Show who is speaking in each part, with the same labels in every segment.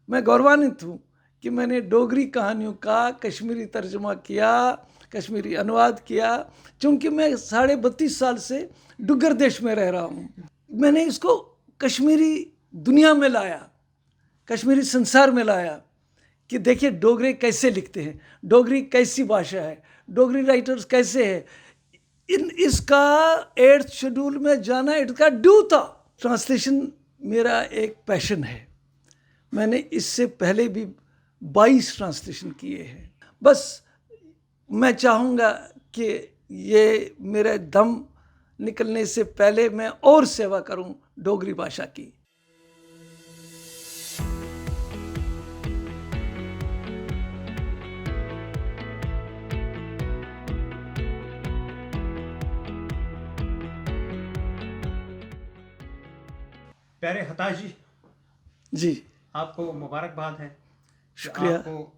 Speaker 1: मैं गौरवान्वित हूँ कि मैंने डोगरी कहानियों का कश्मीरी तर्जुमा किया, कश्मीरी अनुवाद किया, क्योंकि मैं 32.5 साल से डुग्गर देश में रह रहा हूँ। मैंने इसको कश्मीरी दुनिया में लाया, कश्मीरी संसार में लाया कि देखिए डोगरे कैसे लिखते हैं, डोगरी कैसी भाषा है, डोगरी राइटर्स कैसे हैं। इसका 8th शेड्यूल में जाना इसका ड्यू था। ट्रांसलेशन मेरा एक पैशन है। मैंने इससे पहले भी 22 ट्रांसलेशन किए हैं। बस मैं चाहूँगा कि ये मेरे दम निकलने से पहले मैं और सेवा करूँ डोगरी भाषा की।
Speaker 2: प्यारे हताश
Speaker 1: जी,
Speaker 2: आपको मुबारकबाद है कि
Speaker 1: शुक्रिया।
Speaker 2: आपको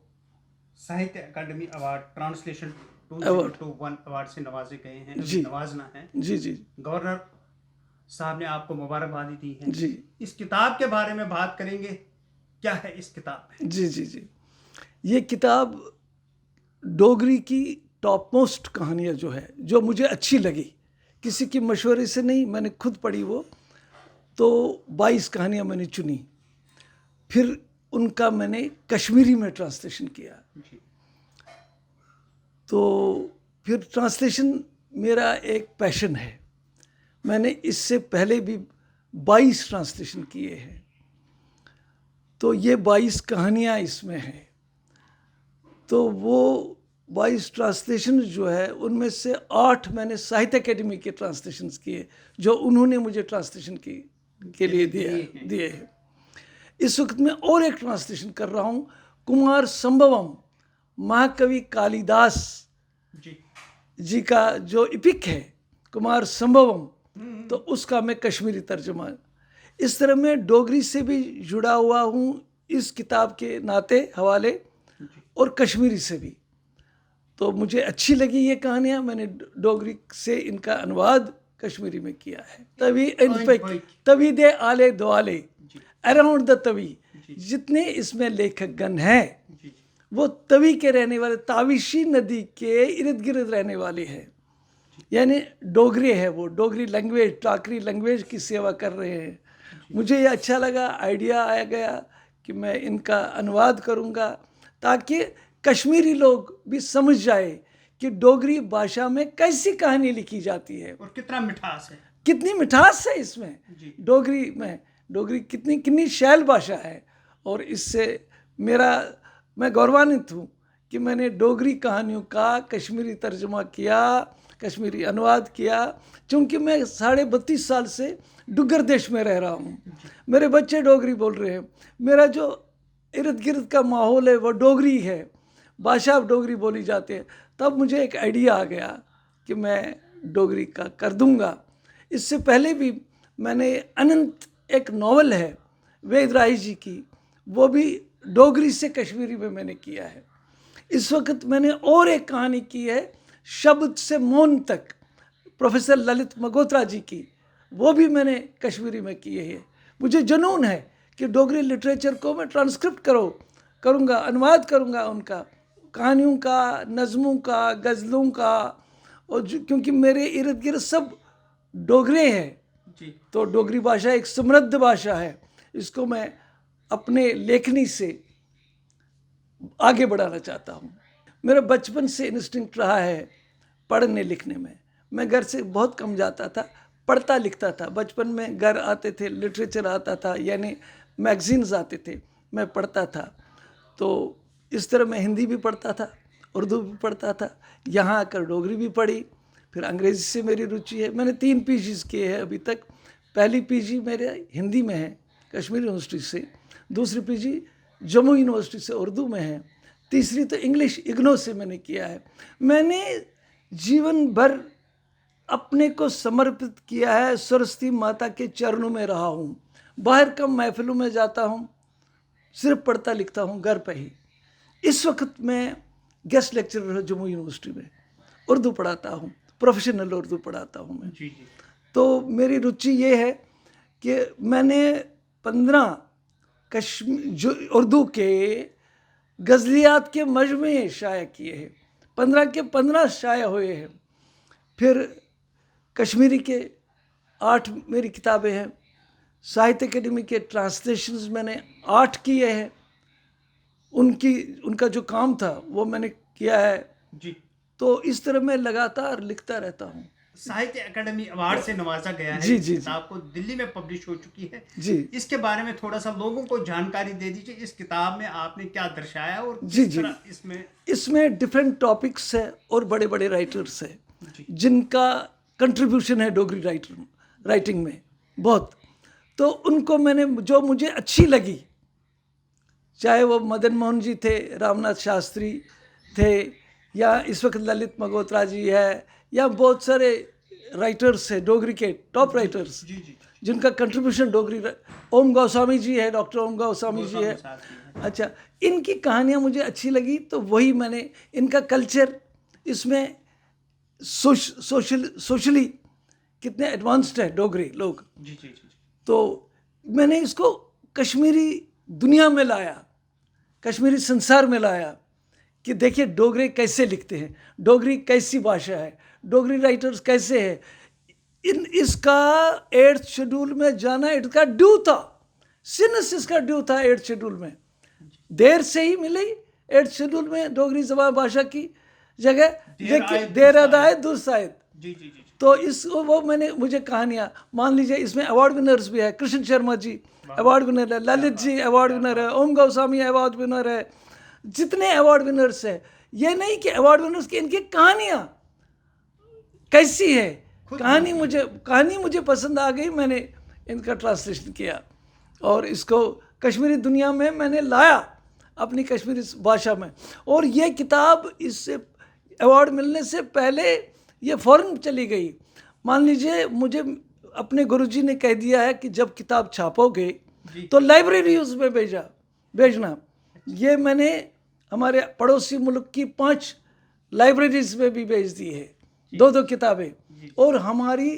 Speaker 2: साहित्य अकादमी अवार्ड ट्रांसलेशन
Speaker 1: अवार्ड
Speaker 2: 2021 अवार्ड से नवाजे गए हैं।
Speaker 1: जी।
Speaker 2: नवाजना है।
Speaker 1: जी।
Speaker 2: गवर्नर साहब ने आपको मुबारकबादी दी है।
Speaker 1: जी।
Speaker 2: इस किताब के बारे में बात करेंगे, क्या है इस किताब में?
Speaker 1: जी। ये किताब डोगरी की टॉप मोस्ट कहानियाँ जो है, जो मुझे अच्छी लगी, किसी की मशवरे से नहीं, मैंने खुद पढ़ी वो, तो 22 कहानियाँ मैंने चुनी, फिर उनका मैंने कश्मीरी में ट्रांसलेशन किया।
Speaker 2: जी।
Speaker 1: तो फिर ट्रांसलेशन मेरा एक पैशन है। मैंने इससे पहले भी 22 ट्रांसलेशन किए हैं, तो ये 22 कहानियाँ इसमें हैं। तो वो 22 ट्रांसलेशन जो है उनमें से 8 मैंने साहित्य अकेडमी के ट्रांसलेशंस किए, जो उन्होंने मुझे ट्रांसलेशन के लिए दिए हैं। इस वक्त मैं और एक ट्रांसलेशन कर रहा हूँ, कुमार संभवम, महाकवि कालिदास जी का जो इपिक है कुमार संभवम, तो उसका मैं कश्मीरी तर्जुमा। इस तरह मैं डोगरी से भी जुड़ा हुआ हूँ इस किताब के नाते हवाले, और कश्मीरी से भी। तो मुझे अच्छी लगी ये कहानियाँ, मैंने डोगरी से इनका अनुवाद कश्मीरी में किया है। तवी दे आले दुआले, अराउंड द तवी, जितने इसमें लेखक गण हैं वो तवी के रहने वाले, ताविशी नदी के इर्द गिर्द रहने वाले हैं, यानी डोगरे हैं। वो डोगरी लैंग्वेज, टाकरी लैंग्वेज की सेवा कर रहे हैं। मुझे ये अच्छा लगा, आइडिया आया गया कि मैं इनका अनुवाद करूँगा ताकि कश्मीरी लोग भी समझ जाए कि डोगरी भाषा में कैसी कहानी लिखी जाती है
Speaker 2: और कितना मिठास है,
Speaker 1: कितनी मिठास है इसमें डोगरी में। डोगरी कितनी शैल भाषा है, और इससे मैं गौरवान्वित हूँ कि मैंने डोगरी कहानियों का कश्मीरी तर्जुमा किया, कश्मीरी अनुवाद किया, क्योंकि मैं 32.5 साल से डुग्गर देश में रह रहा हूँ। मेरे बच्चे डोगरी बोल रहे हैं, मेरा जो इर्द गिर्द का माहौल है वो डोगरी है, भाषा डोगरी बोली जाती है। तब मुझे एक आइडिया आ गया कि मैं डोगरी का कर दूंगा। इससे पहले भी मैंने अनंत, एक नावल है वेद राय जी की, वो भी डोगरी से कश्मीरी में मैंने किया है। इस वक्त मैंने और एक कहानी की है शब्द से मौन तक, प्रोफेसर ललित मगोत्रा जी की, वो भी मैंने कश्मीरी में की है। मुझे जुनून है कि डोगरी लिटरेचर को मैं ट्रांसक्रिप्ट करूँगा, अनुवाद करूँगा उनका, कहानियों का, नज़मों का, गज़लों का, और क्योंकि मेरे इर्द गिर्द सब डोगरे हैं तो डोगरी भाषा एक समृद्ध भाषा है, इसको मैं अपने लेखनी से आगे बढ़ाना चाहता हूँ। मेरा बचपन से इंस्टिंक्ट रहा है पढ़ने लिखने में। मैं घर से बहुत कम जाता था, पढ़ता लिखता था। बचपन में घर आते थे, लिटरेचर आता था, यानी मैगजीन्स आते थे, मैं पढ़ता था। तो इस तरह मैं हिंदी भी पढ़ता था, उर्दू भी पढ़ता था, यहाँ आकर डोगरी भी पढ़ी, फिर अंग्रेज़ी से मेरी रुचि है। मैंने 3 पीजीज़ किए हैं अभी तक। पहली पीजी मेरे हिंदी में है कश्मीर यूनिवर्सिटी से, दूसरी पीजी जम्मू यूनिवर्सिटी से उर्दू में है, तीसरी तो इंग्लिश इग्नो से मैंने किया है। मैंने जीवन भर अपने को समर्पित किया है, सरस्वती माता के चरणों में रहा हूँ। बाहर कम महफिलों में जाता हूँ, सिर्फ पढ़ता लिखता हूँ घर पर ही। इस वक्त मैं गेस्ट लेक्चरर हूँ जम्मू यूनिवर्सिटी में, उर्दू पढ़ाता हूँ, प्रोफेशनल उर्दू पढ़ाता हूँ मैं। तो मेरी रुचि ये है कि मैंने 15 जो उर्दू के गज़लियात के मजमे शाया किए हैं, 15 के 15 शाया हुए हैं। फिर कश्मीरी के 8 मेरी किताबें हैं। साहित्य अकेडमी के ट्रांसलेशंस मैंने 8 किए हैं। उनका जो काम था वो मैंने किया है
Speaker 2: जी।
Speaker 1: तो इस तरह मैं लगातार लिखता रहता हूँ।
Speaker 2: साहित्य अकेडमी अवार्ड से नवाजा गया है।
Speaker 1: जी,
Speaker 2: इस
Speaker 1: जी,
Speaker 2: किताब को दिल्ली में पब्लिश हो चुकी है
Speaker 1: जी
Speaker 2: इसके बारे में थोड़ा सा लोगों को जानकारी दे दीजिए। इस किताब में आपने क्या दर्शाया और
Speaker 1: जी,
Speaker 2: किस
Speaker 1: जी।
Speaker 2: तरह
Speaker 1: इसमें डिफरेंट टॉपिक्स है और बड़े बड़े राइटर्स हैं
Speaker 2: जी।
Speaker 1: जिनका कंट्रीब्यूशन है डोगरी राइटिंग में बहुत। तो उनको मैंने जो मुझे अच्छी लगी, चाहे वो मदन मोहन जी थे, रामनाथ शास्त्री थे, या इस वक्त ललित मगोत्रा जी है, या बहुत सारे राइटर्स हैं डोगरी के टॉप राइटर्स
Speaker 2: जी जी
Speaker 1: जिनका कंट्रीब्यूशन डोगरी। ओम गोस्वामी जी है, डॉक्टर ओम गोस्वामी जी है। अच्छा, इनकी कहानियाँ मुझे अच्छी लगी तो वही मैंने, इनका कल्चर, इसमें सोशली कितने एडवांस्ड है डोगरी लोग,
Speaker 2: जी जी जी
Speaker 1: तो मैंने इसको कश्मीरी दुनिया में लाया, कश्मीरी संसार में लाया कि देखिए डोगरे कैसे लिखते हैं, डोगरी कैसी भाषा है, डोगरी राइटर्स कैसे हैं। इसका 8th शेड्यूल में जाना इसका ड्यू था, सिनस इसका ड्यू था 8th शेड्यूल में। देर से ही मिली 8th शेड्यूल में डोगरी जबान भाषा की जगह, लेकिन देर आए दुरुस्त आए।
Speaker 2: जी जी जी।
Speaker 1: तो वो मुझे कहानियाँ, मान लीजिए इसमें अवार्ड विनर्स भी है, कृष्ण शर्मा जी अवार्ड विनर है, ललित जी अवार्ड विनर है, ओम गोस्वामी अवार्ड विनर है, जितने अवार्ड विनर्स है। ये नहीं कि अवार्ड विनर्स की इनकी कहानियाँ कैसी है, कहानी मुझे पसंद आ गई, मैंने इनका ट्रांसलेशन किया और इसको कश्मीरी दुनिया में मैंने लाया अपनी कश्मीरी भाषा में। और ये किताब इससे अवार्ड मिलने से पहले ये फ़ौरन चली गई। मान लीजिए मुझे अपने गुरुजी ने कह दिया है कि जब किताब छापोगे तो लाइब्रेरीज में भेजना। ये मैंने हमारे पड़ोसी मुल्क की 5 लाइब्रेरीज में भी भेज दी है, 2-2 किताबें। और हमारी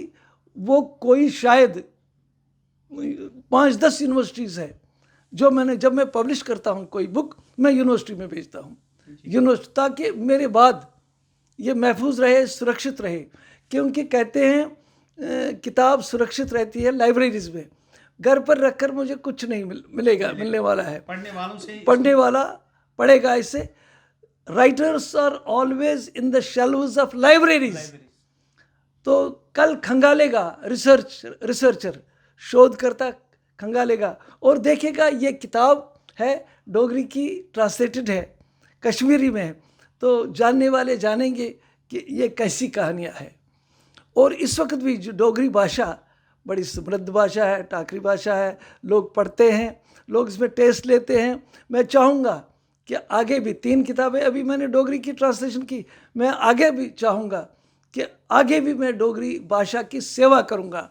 Speaker 1: वो कोई शायद 5-10 यूनिवर्सिटीज़ है जो जब मैं पब्लिश करता हूँ कोई बुक, मैं यूनिवर्सिटी में भेजता हूँ, ताकि मेरे बाद ये महफूज रहे, सुरक्षित रहे। क्योंकि कहते हैं किताब सुरक्षित रहती है लाइब्रेरीज में, घर पर रखकर मुझे कुछ नहीं मिलने वाला है। पढ़ने वाला पढ़ेगा इसे। Writers are always in the shelves of libraries. तो कल खंगालेगा रिसर्चर, शोधकर्ता खंगालेगा और देखेगा ये किताब है डोगरी की, ट्रांसलेटेड है, कश्मीरी में है, तो जानने वाले जानेंगे कि ये कैसी कहानियाँ है। और इस वक्त भी जो डोगरी भाषा बड़ी समृद्ध भाषा है, टाकरी भाषा है, लोग पढ़ते हैं, लोग इसमें टेस्ट लेते हैं। मैं चाहूँगा कि आगे भी 3 किताबें अभी मैंने डोगरी की ट्रांसलेशन की, मैं आगे भी चाहूँगा कि आगे भी मैं डोगरी भाषा की सेवा करूँगा,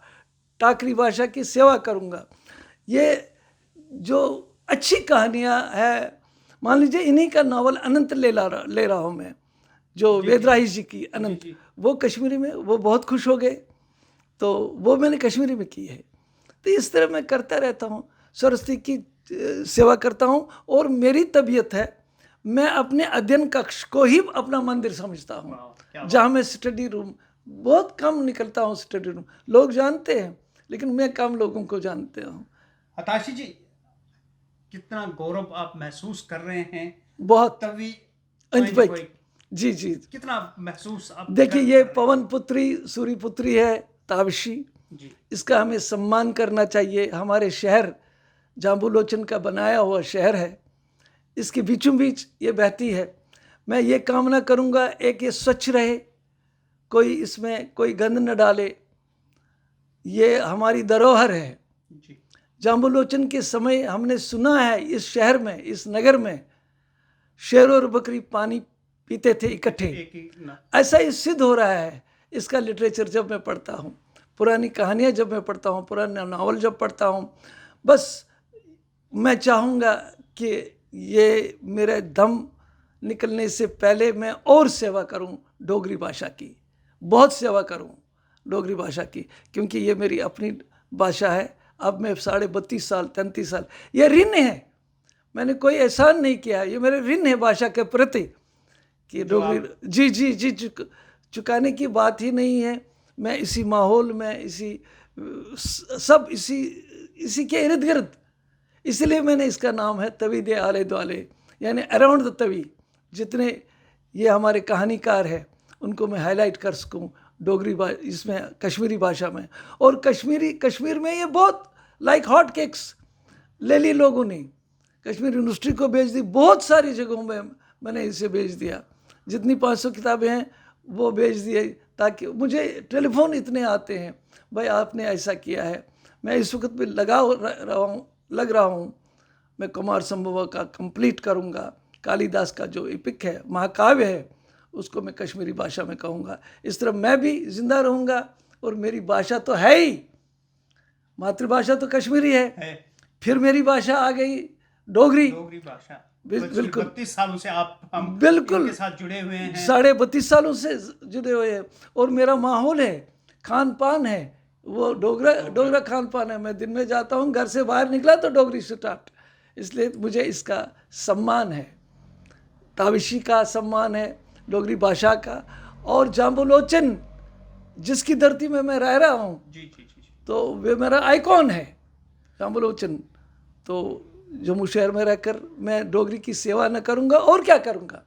Speaker 1: टाकरी भाषा की सेवा करूँगा। ये जो अच्छी कहानियाँ हैं, मान लीजिए इन्हीं का नावल अनंत ले रहा हूँ मैं, जो वेदराही जी की अनंत, वो कश्मीरी में वो बहुत खुश हो गए, तो वो मैंने कश्मीरी में की है। तो इस तरह मैं करता रहता हूँ, सरस्वती की सेवा करता हूँ। और मेरी तबीयत है, मैं अपने अध्ययन कक्ष को ही अपना मंदिर समझता हूँ, जहाँ मैं स्टडी रूम, बहुत कम निकलता हूँ स्टडी रूम, लोग जानते हैं लेकिन मैं कम लोगों को जानते हूँ।
Speaker 2: हताशी जी, कितना गौरव आप महसूस कर रहे हैं।
Speaker 1: बहुत जी जी,
Speaker 2: कितना महसूस आप
Speaker 1: देखिए, ये पवन पुत्री सूर्य पुत्री है तावशी जी, इसका हमें सम्मान करना चाहिए। हमारे शहर जाम्बूलोचन का बनाया हुआ शहर है, इसके बीचों बीच ये बहती है। मैं ये कामना करूँगा एक ये स्वच्छ रहे, कोई इसमें कोई गंद न डाले, ये हमारी धरोहर है। जाम्बूलोचन के समय हमने सुना है इस शहर में, इस नगर में शेर और बकरी पानी पीते थे इकट्ठे, ऐसा ही सिद्ध हो रहा है। इसका लिटरेचर जब मैं पढ़ता हूँ, पुरानी कहानियाँ जब मैं पढ़ता हूँ, पुराना नावल जब पढ़ता हूँ, बस मैं चाहूँगा कि ये मेरे दम निकलने से पहले मैं और सेवा करूँ डोगरी भाषा की, बहुत सेवा करूँ डोगरी भाषा की, क्योंकि ये मेरी अपनी भाषा है, अब मैं 32.5 साल 33 साल, ये ऋण है, मैंने कोई एहसान नहीं किया, ये मेरे ऋण है भाषा के प्रति कि डोगरी जी चुकाने की बात ही नहीं है। मैं इसी माहौल में सब इसी के इर्द गिर्द, इसलिए मैंने इसका नाम है तवी दे आले द्वाले, यानी अराउंड द तवी। जितने ये हमारे कहानीकार हैं उनको मैं हाईलाइट कर सकूं डोगरी इसमें कश्मीरी भाषा में। और कश्मीर में ये बहुत लाइक हॉट केक्स ले ली लोगों ने, कश्मीर यूनिवर्सिटी को भेज दी, बहुत सारी जगहों में मैंने इसे भेज दिया, जितनी 500 किताबें हैं वो भेज दिए, ताकि मुझे टेलीफोन इतने आते हैं, भाई आपने ऐसा किया है। मैं इस वक्त भी लग रहा हूँ मैं कुमार संभव का कंप्लीट करूँगा, कालिदास का जो एपिक है, महाकाव्य है, उसको मैं कश्मीरी भाषा में कहूँगा। इस तरह मैं भी जिंदा रहूँगा, और मेरी भाषा तो है ही, मातृभाषा तो कश्मीरी है। फिर मेरी भाषा आ गई डोगरी
Speaker 2: भाषा।
Speaker 1: बिल्कुल
Speaker 2: 32 सालों से आप
Speaker 1: बिल्कुल
Speaker 2: के साथ जुड़े हुए हैं।
Speaker 1: 32.5 सालों से जुड़े हुए हैं, और मेरा माहौल है, खान पान है, वो डोगरा खान पान है। मैं दिन में जाता हूँ, घर से बाहर निकला तो डोगरी स्टार्ट, इसलिए मुझे इसका सम्मान है, ताविशी का सम्मान है डोगरी भाषा का। और जाम्बुलोचन जिसकी धरती में मैं रह रहा हूँ, तो वे मेरा आइकॉन है जाम्बुलोचन। तो जम्मू शहर में रहकर मैं डोगरी की सेवा न करूँगा और क्या करूँगा,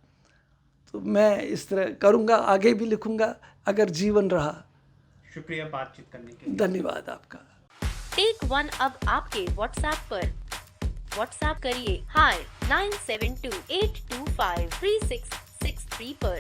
Speaker 1: तो मैं इस तरह करूँगा, आगे भी लिखूँगा अगर जीवन रहा।
Speaker 2: शुक्रिया बातचीत करने के लिए।
Speaker 1: धन्यवाद आपका।
Speaker 3: टेक वन अब आपके व्हाट्सएप पर। व्हाट्सएप करिए हाय 9728253663 पर।